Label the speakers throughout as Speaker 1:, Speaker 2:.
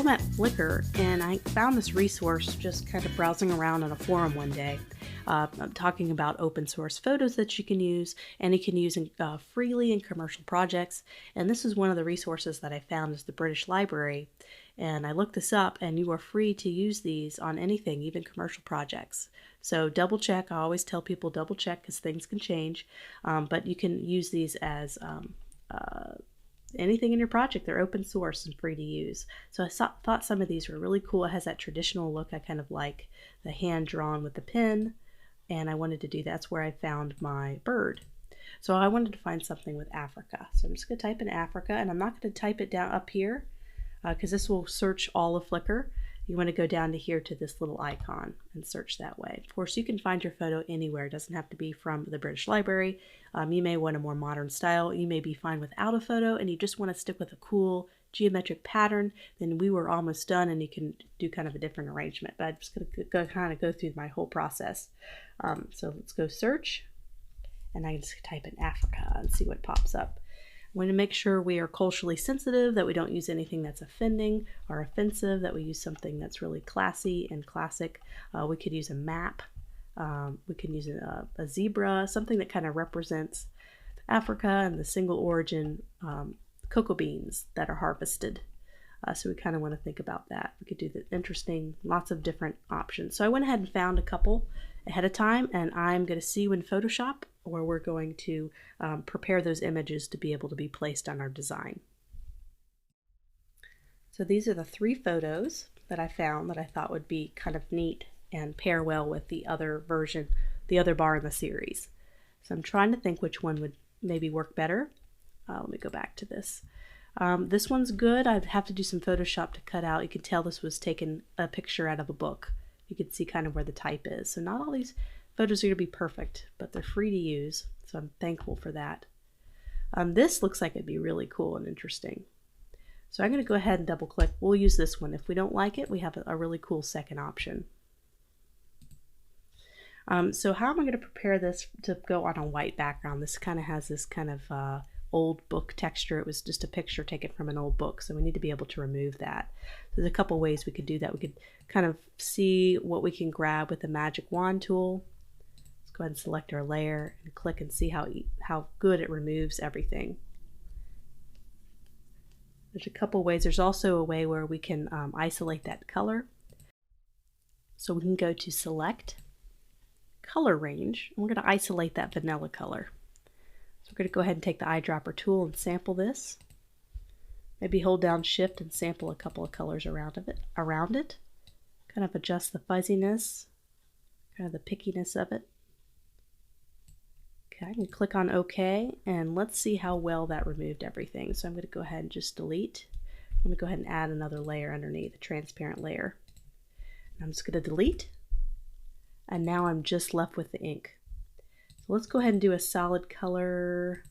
Speaker 1: I'm at Flickr, and I found this resource just kind of browsing around on a forum one day, talking about open source photos that you can use, and you can use freely in commercial projects. And this is one of the resources that I found is the British Library. And I looked this up, and you are free to use these on anything, even commercial projects. So double check. I always tell people double check because things can change, but you can use these as anything in your project. They're open source and free to use. So I thought some of these were really cool. It has that traditional look I kind of like, the hand drawn with the pen, and I wanted to do that's where I found my bird. So I wanted to find something with Africa. So I'm just going to type in Africa, and I'm not going to type it down up here because this will search all of Flickr. You want to go down to here to this little icon and search that way. Of course, you can find your photo anywhere. It doesn't have to be from the British Library. You may want a more modern style. You may be fine without a photo and you just want to stick with a cool geometric pattern. Then we were almost done and you can do kind of a different arrangement. But I'm just going to go through my whole process. So let's go search, and I can just type in Africa and see what pops up. We want to make sure we are culturally sensitive, that we don't use anything that's offending or offensive, that we use something that's really classy and classic. We could use a map. We can use a zebra, something that kind of represents Africa and the single origin cocoa beans that are harvested. So we kind of want to think about that. We could do the interesting, lots of different options. So I went ahead and found a couple ahead of time, and I'm going to see you in Photoshop, where we're going to prepare those images to be able to be placed on our design. So these are the 3 photos that I found that I thought would be kind of neat and pair well with the other version, the other bar in the series. So I'm trying to think which one would maybe work better. Let me go back to this. This one's good. I'd have to do some Photoshop to cut out. You can tell this was taken a picture out of a book. You can see kind of where the type is. So not all these photos are going to be perfect, but they're free to use. So I'm thankful for that. This looks like it'd be really cool and interesting. So I'm going to go ahead and double click. We'll use this one. If we don't like it, we have a really cool second option. So how am I going to prepare this to go on a white background? This kind of has this kind of old book texture. It was just a picture taken from an old book, so we need to be able to remove that. There's a couple ways we could do that. We could kind of see what we can grab with the magic wand tool. Let's go ahead and select our layer and click and see how good it removes everything. There's a couple ways. There's also a way where we can isolate that color. So we can go to Select, Color Range, and we're going to isolate that vanilla color. So we're going to go ahead and take the eyedropper tool and sample this. Maybe hold down Shift and sample a couple of colors around it. Kind of adjust the fuzziness, kind of the pickiness of it. Okay, I can click on OK, and let's see how well that removed everything. So I'm going to go ahead and just delete. I'm going to go ahead and add another layer underneath, a transparent layer. And I'm just going to delete, and now I'm just left with the ink. So let's go ahead and do a solid color.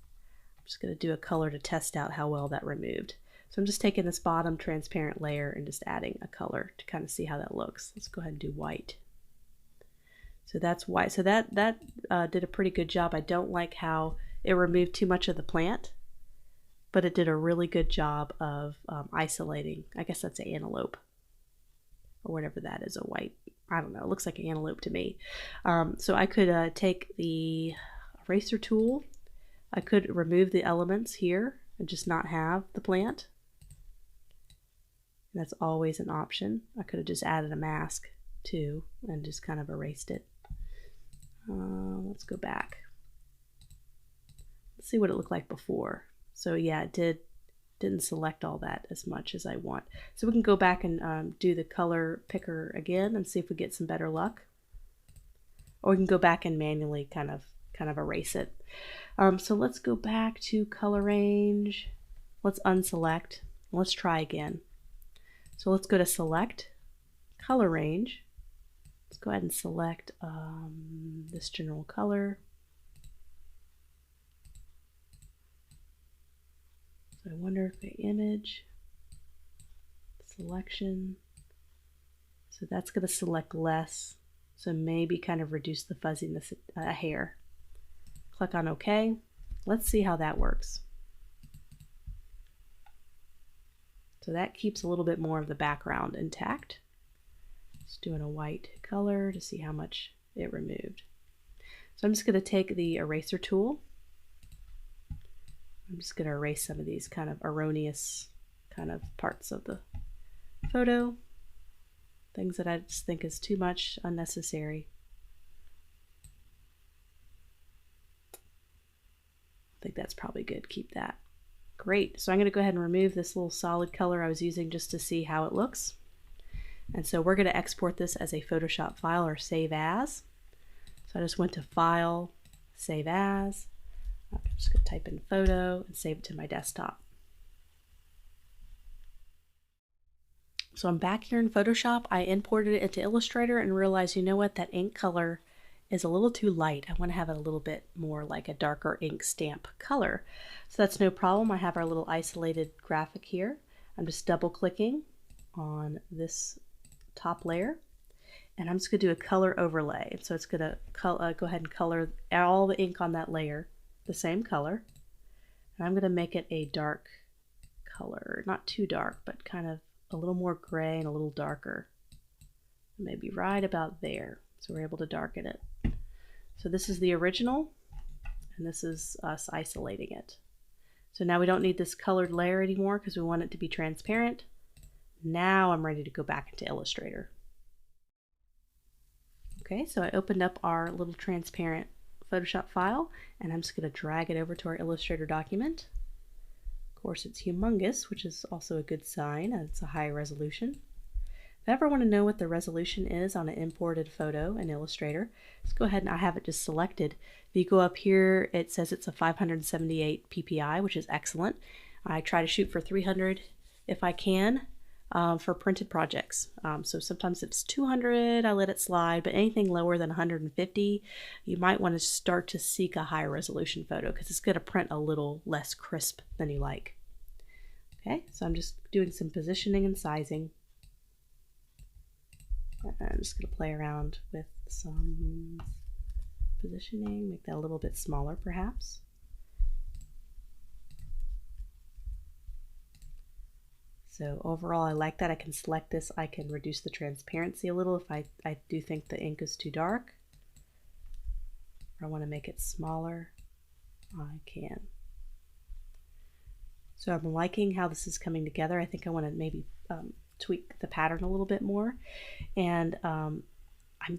Speaker 1: I'm just going to do a color to test out how well that removed. So I'm just taking this bottom transparent layer and just adding a color to kind of see how that looks. Let's go ahead and do white. So that's white. So that did a pretty good job. I don't like how it removed too much of the plant, but it did a really good job of isolating. I guess that's an antelope or whatever that is, a white. I don't know. It looks like an antelope to me. So I could take the eraser tool. I could remove the elements here and just not have the plant. That's always an option. I could have just added a mask too and just kind of erased it. Let's go back. Let's see what it looked like before. So yeah, it didn't select all that as much as I want. So we can go back and do the color picker again and see if we get some better luck. Or we can go back and manually kind of erase it. So let's go back to color range. Let's unselect. Let's try again. So let's go to Select, Color Range. Let's go ahead and select this general color. So I wonder if the image, selection, so that's going to select less, so maybe kind of reduce the fuzziness a hair. Click on OK. Let's see how that works. So So that keeps a little bit more of the background intact. Just doing a white color to see how much it removed. So I'm just going to take the eraser tool. I'm just going to erase some of these kind of erroneous kind of parts of the photo, things that I just think is too much, unnecessary. I think that's probably good. Keep that. Great. So I'm going to go ahead and remove this little solid color I was using just to see how it looks. And so we're going to export this as a Photoshop file or save as. So I just went to File, Save As. I'm just going to type in photo and save it to my desktop. So I'm back here in Photoshop. I imported it into Illustrator and realized, you know what, that ink color is a little too light. I want to have it a little bit more like a darker ink stamp color. So that's no problem. I have our little isolated graphic here. I'm just double clicking on this top layer and I'm just going to do a color overlay. So it's going to go ahead and color all the ink on that layer the same color. And I'm going to make it a dark color, not too dark, but kind of a little more gray and a little darker. Maybe right about there. So we're able to darken it. So this is the original, and this is us isolating it. So now we don't need this colored layer anymore because we want it to be transparent. Now I'm ready to go back into Illustrator. Okay, so I opened up our little transparent Photoshop file, and I'm just going to drag it over to our Illustrator document. Of course, it's humongous, which is also a good sign. It's a high resolution. If I ever want to know what the resolution is on an imported photo in Illustrator, let's go ahead and I have it just selected. If you go up here, it says it's a 578 ppi, which is excellent. I try to shoot for 300 if I can for printed projects. So sometimes it's 200, I let it slide, but anything lower than 150, you might want to start to seek a higher resolution photo because it's going to print a little less crisp than you like. Okay, so I'm just doing some positioning and sizing. I'm just going to play around with some positioning, make that a little bit smaller perhaps. So overall I like that. I can select this, I can reduce the transparency a little if I do think the ink is too dark. Or I want to make it smaller, I can. So I'm liking how this is coming together. I think I want to maybe tweak the pattern a little bit more. And I'm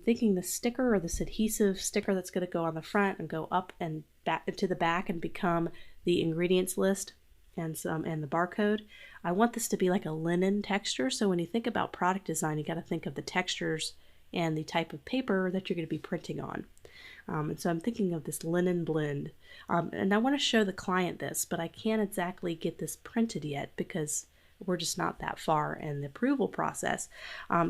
Speaker 1: thinking the sticker or this adhesive sticker that's going to go on the front and go up and back into the back and become the ingredients list and the barcode. I want this to be like a linen texture. So when you think about product design, you got to think of the textures and the type of paper that you're going to be printing on. And so I'm thinking of this linen blend. And I want to show the client this, but I can't exactly get this printed yet because we're just not that far in the approval process.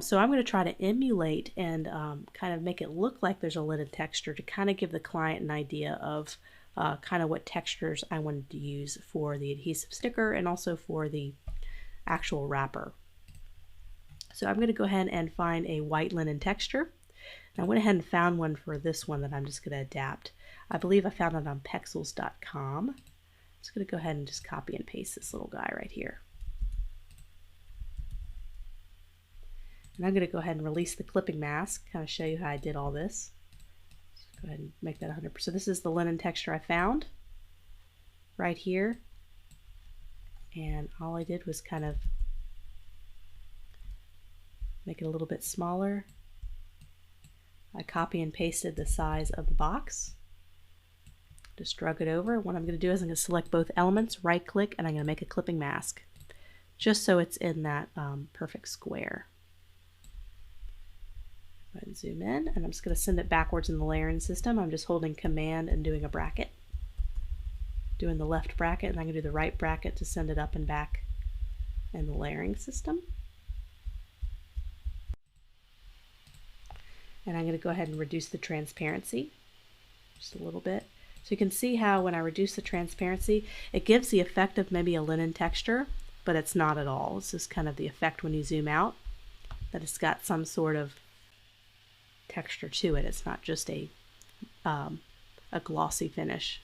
Speaker 1: So I'm going to try to emulate and kind of make it look like there's a linen texture to kind of give the client an idea of kind of what textures I wanted to use for the adhesive sticker and also for the actual wrapper. So I'm going to go ahead and find a white linen texture. And I went ahead and found one for this one that I'm just going to adapt. I believe I found it on pexels.com. I'm just going to go ahead and just copy and paste this little guy right here. And I'm going to go ahead and release the clipping mask, kind of show you how I did all this. Go ahead and make that 100%. So this is the linen texture I found right here. And all I did was kind of make it a little bit smaller. I copy and pasted the size of the box. Just drug it over. What I'm going to do is I'm going to select both elements, right click, and I'm going to make a clipping mask just so it's in that perfect square. Go ahead and zoom in, and I'm just going to send it backwards in the layering system. I'm just holding Command and doing a bracket. Doing the left bracket, and I'm going to do the right bracket to send it up and back in the layering system. And I'm going to go ahead and reduce the transparency just a little bit. So you can see how when I reduce the transparency, it gives the effect of maybe a linen texture, but it's not at all. It's just kind of the effect when you zoom out, that it's got some sort of texture to it. It's not just a glossy finish.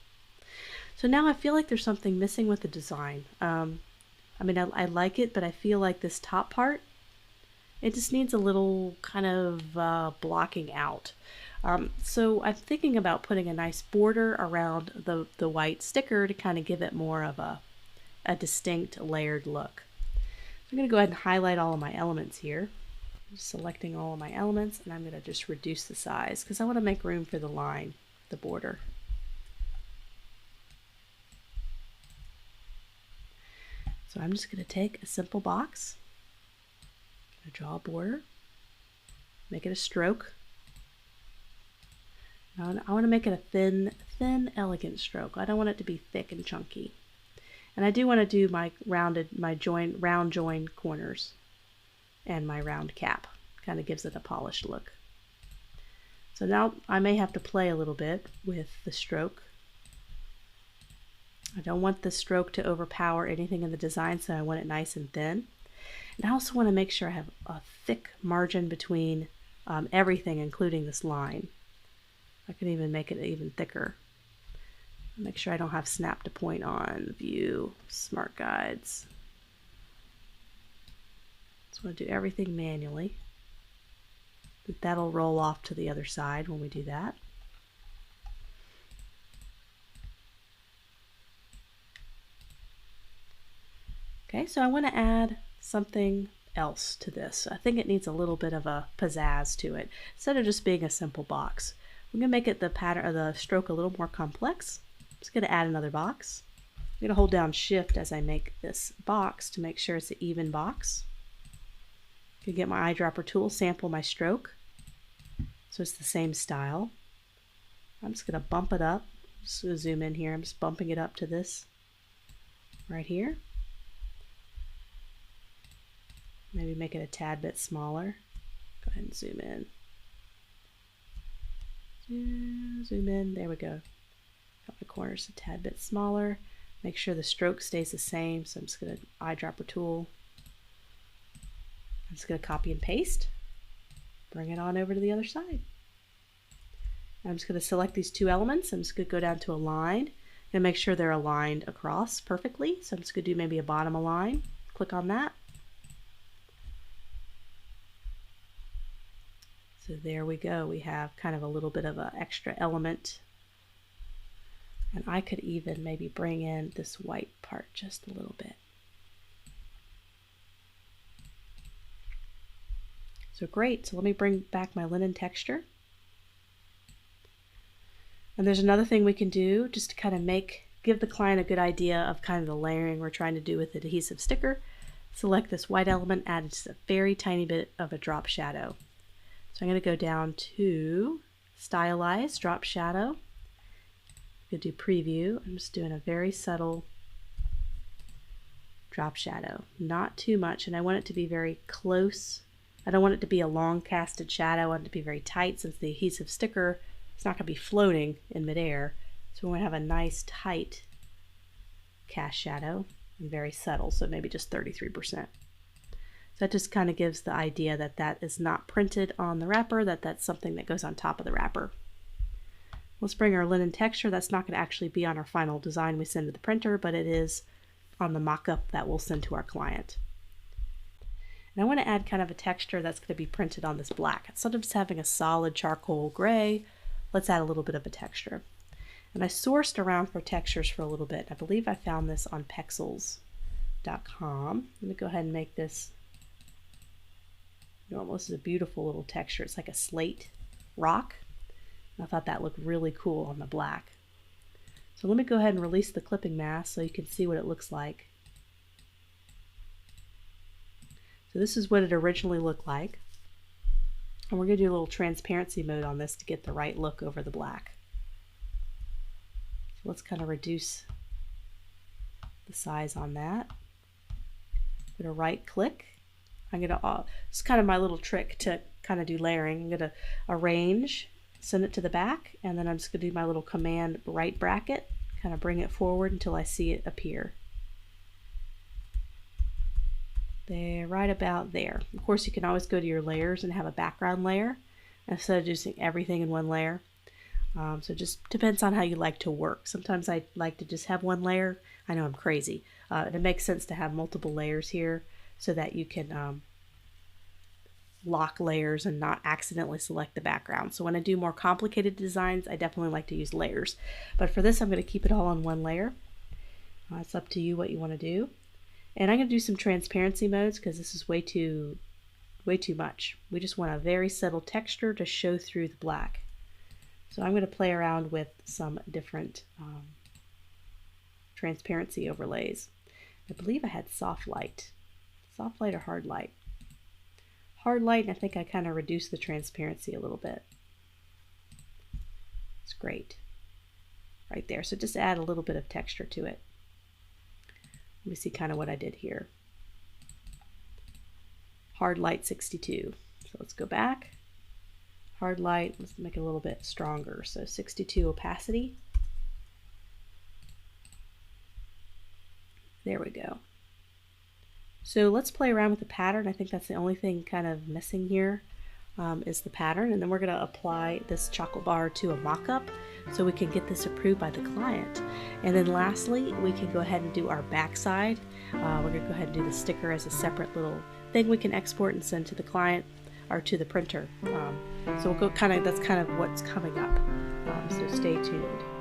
Speaker 1: So now I feel like there's something missing with the design. I mean, I like it, but I feel like this top part, it just needs a little kind of blocking out. So I'm thinking about putting a nice border around the white sticker to kind of give it more of a distinct layered look. I'm going to go ahead and highlight all of my elements here. I'm just selecting all of my elements, and I'm going to just reduce the size because I want to make room for the line, the border. So I'm just going to take a simple box, draw a border, make it a stroke. I want to make it a thin, elegant stroke. I don't want it to be thick and chunky. And I do want to do my round join corners and my round cap. Kind of gives it a polished look. So now I may have to play a little bit with the stroke. I don't want the stroke to overpower anything in the design, so I want it nice and thin. And I also want to make sure I have a thick margin between everything, including this line. I can even make it even thicker. Make sure I don't have snap to point on, view, smart guides. So I want to do everything manually. That'll roll off to the other side when we do that. Okay, so I want to add something else to this. I think it needs a little bit of a pizzazz to it. Instead of just being a simple box, I'm going to make it the pattern of the stroke a little more complex. I'm just going to add another box. I'm going to hold down Shift as I make this box to make sure it's an even box. I can get my eyedropper tool, sample my stroke, so it's the same style. I'm just going to bump it up. Just going to zoom in here. I'm just bumping it up to this right here. Maybe make it a tad bit smaller. Go ahead and zoom in. Zoom in. There we go. Got the corners a tad bit smaller. Make sure the stroke stays the same. So I'm just going to eyedropper tool. I'm just going to copy and paste. Bring it on over to the other side. I'm just going to select these two elements. I'm just going to go down to align and make sure they're aligned across perfectly. So I'm just going to do maybe a bottom align. Click on that. So there we go. We have kind of a little bit of an extra element. And I could even maybe bring in this white part just a little bit. So great. So let me bring back my linen texture. And there's another thing we can do just to kind of give the client a good idea of kind of the layering we're trying to do with the adhesive sticker. Select this white element, add just a very tiny bit of a drop shadow. So I'm going to go down to Stylize, Drop Shadow. I'm going to do Preview. I'm just doing a very subtle drop shadow, not too much, and I want it to be very close. I don't want it to be a long casted shadow. I want it to be very tight since the adhesive sticker is not going to be floating in midair. So we want to have a nice tight cast shadow and very subtle, so maybe just 33%. So that just kind of gives the idea that that is not printed on the wrapper, that's something that goes on top of the wrapper. Let's bring our linen texture. That's not going to actually be on our final design we send to the printer, but it is on the mock-up that we'll send to our client. And I want to add kind of a texture that's going to be printed on this black. Instead of just having a solid charcoal gray, let's add a little bit of a texture. And I sourced around for textures for a little bit. I believe I found this on Pexels.com. Let me go ahead and make this normal. This is a beautiful little texture. It's like a slate rock. I thought that looked really cool on the black. So let me go ahead and release the clipping mask so you can see what it looks like. So this is what it originally looked like. And we're going to do a little transparency mode on this to get the right look over the black. So let's kind of reduce the size on that. I'm going to right click. I'm going to, it's kind of my little trick to kind of do layering. I'm going to arrange, send it to the back, and then I'm just going to do my little command right bracket, kind of bring it forward until I see it appear. There, right about there. Of course, you can always go to your layers and have a background layer instead of just everything in one layer. So it just depends on how you like to work. Sometimes I like to just have one layer. I know I'm crazy. It makes sense to have multiple layers here so that you can lock layers and not accidentally select the background. So when I do more complicated designs, I definitely like to use layers. But for this, I'm going to keep it all on one layer. It's up to you what you want to do. And I'm going to do some transparency modes because this is way too much. We just want a very subtle texture to show through the black. So I'm going to play around with some different transparency overlays. I believe I had soft light or hard light. Hard light, and I think I kind of reduced the transparency a little bit. It's great. Right there. So just add a little bit of texture to it. Let me see kind of what I did here. Hard light 62. So let's go back. Hard light, let's make it a little bit stronger. So 62 opacity. There we go. So let's play around with the pattern. I think that's the only thing kind of missing here is the pattern. And then we're going to apply this chocolate bar to a mock-up so we can get this approved by the client. And then lastly, we can go ahead and do our backside. We're going to go ahead and do the sticker as a separate little thing we can export and send to the client or to the printer. So we'll go that's kind of what's coming up. So stay tuned.